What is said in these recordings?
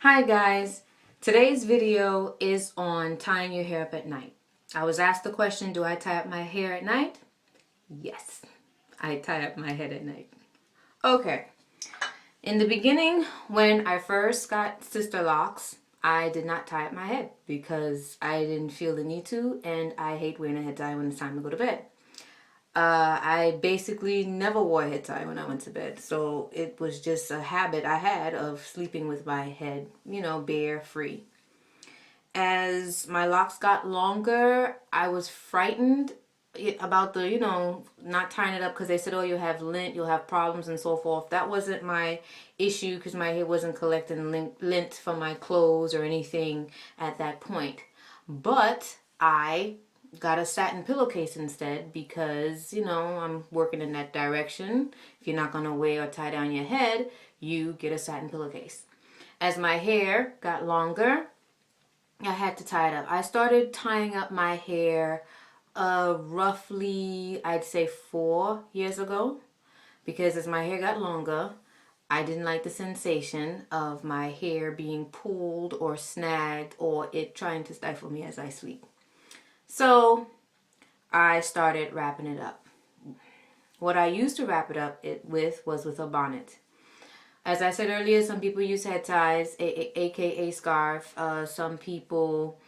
Hi guys, today's video is on tying your hair up at night. I was asked the question, do I tie up my hair at night? Yes, I tie up my head at night. Okay, in the beginning when I first got Sisterlocks, I did not tie up my head because I didn't feel the need to, and I hate wearing a head tie when it's time to go to bed. I basically never wore a head tie when I went to bed. So it was just a habit I had of sleeping with my head, bare, free. As my locks got longer, I was frightened about the, not tying it up because they said, oh, you'll have lint, you'll have problems and so forth. That wasn't my issue because my hair wasn't collecting lint from my clothes or anything at that point. But I got a satin pillowcase instead because, I'm working in that direction. If you're not going to wear or tie down your head, you get a satin pillowcase. As my hair got longer, I had to tie it up. I started tying up my hair roughly, I'd say 4 years ago, because as my hair got longer, I didn't like the sensation of my hair being pulled or snagged or it trying to stifle me as I sleep. So I started wrapping it up. What I used to wrap it up was with a bonnet. As I said earlier, some people use head ties, aka scarf. Some people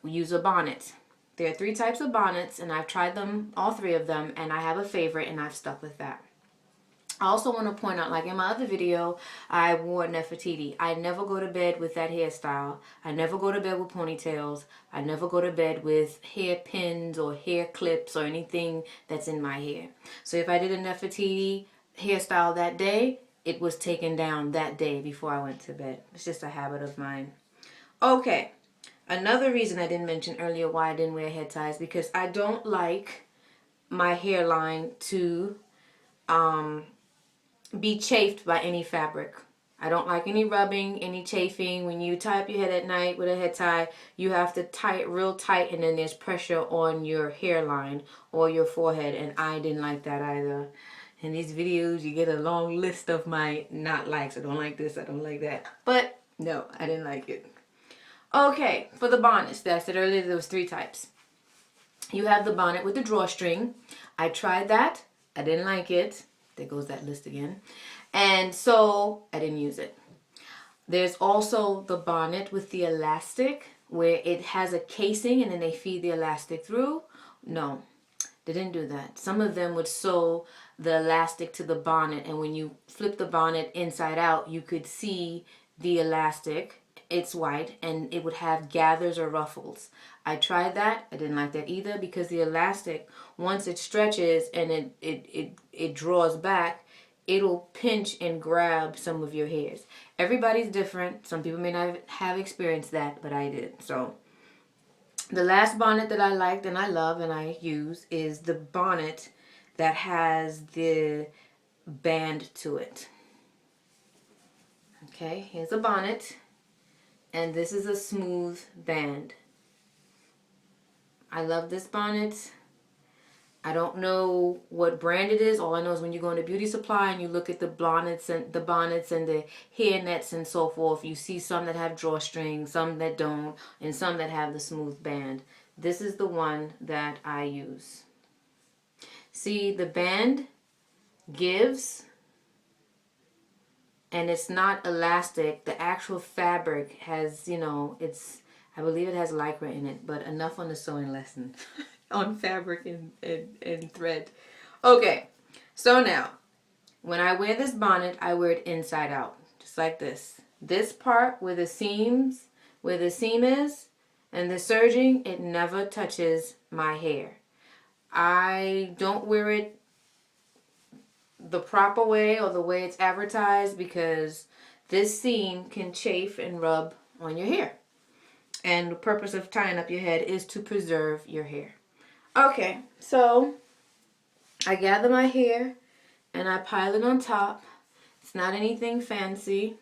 use a bonnet. There are 3 types of bonnets, and I've tried them, all 3 of them, and I have a favorite, and I've stuck with that. I also want to point out, like in my other video, I wore Nefertiti. I never go to bed with that hairstyle. I never go to bed with ponytails. I never go to bed with hair pins or hair clips or anything that's in my hair. So if I did a Nefertiti hairstyle that day, it was taken down that day before I went to bed. It's just a habit of mine. Okay, another reason I didn't mention earlier why I didn't wear head ties, because I don't like my hairline to be chafed by any fabric. I don't like any rubbing, any chafing. When you tie up your head at night with a head tie, you have to tie it real tight, and then there's pressure on your hairline or your forehead, and I didn't like that either. In these videos, you get a long list of my not likes. I don't like this, I don't like that. But no, I didn't like it. Okay, for the bonnets, that I said earlier, there was 3 types. You have the bonnet with the drawstring. I tried that. I didn't like it. There goes that list again. And so I didn't use it. There's also the bonnet with the elastic where it has a casing and then they feed the elastic through. No, they didn't do that. Some of them would sew the elastic to the bonnet, and when you flip the bonnet inside out, you could see the elastic. It's white and it would have gathers or ruffles. I tried that. I didn't like that either because the elastic, once it stretches and it draws back, it'll pinch and grab some of your hairs. Everybody's different. Some people may not have experienced that, but I did. So the last bonnet that I liked and I love and I use is the bonnet that has the band to it. Okay, here's a bonnet, and this is a smooth band. I love this bonnet. I don't know what brand it is. All I know is when you go into beauty supply and you look at the bonnets and the hair nets and so forth, you see some that have drawstrings, some that don't, and some that have the smooth band. This is the one that I use. See, the band gives, and it's not elastic. The actual fabric has, I believe it has lycra in it, but enough on the sewing lesson on fabric and thread. Okay, so now, when I wear this bonnet, I wear it inside out, just like this. This part where the seam is, and the serging, it never touches my hair. I don't wear it the proper way or the way it's advertised because this seam can chafe and rub on your hair. And the purpose of tying up your head is to preserve your hair. Okay, so I gather my hair and I pile it on top. It's not anything fancy.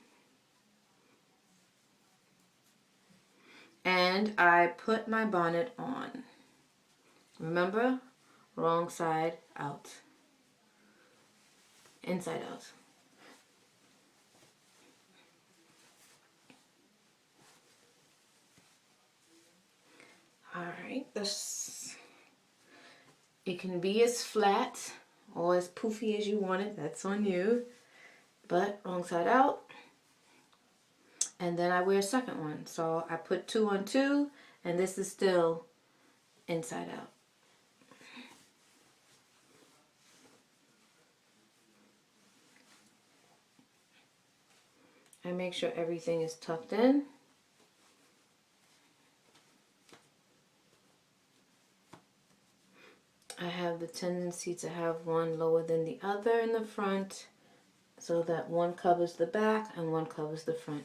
And I put my bonnet on. Remember, wrong side out. Inside out. just, it can be as flat or as poofy as you want it. That's on you. But wrong side out. And then I wear a second one. So I put 2 on 2, and this is still inside out. I make sure everything is tucked in. I have the tendency to have one lower than the other in the front, so that one covers the back and one covers the front.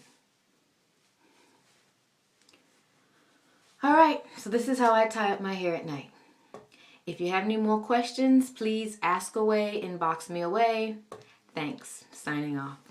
Alright, so this is how I tie up my hair at night. If you have any more questions, please ask away, inbox me away. Thanks. Signing off.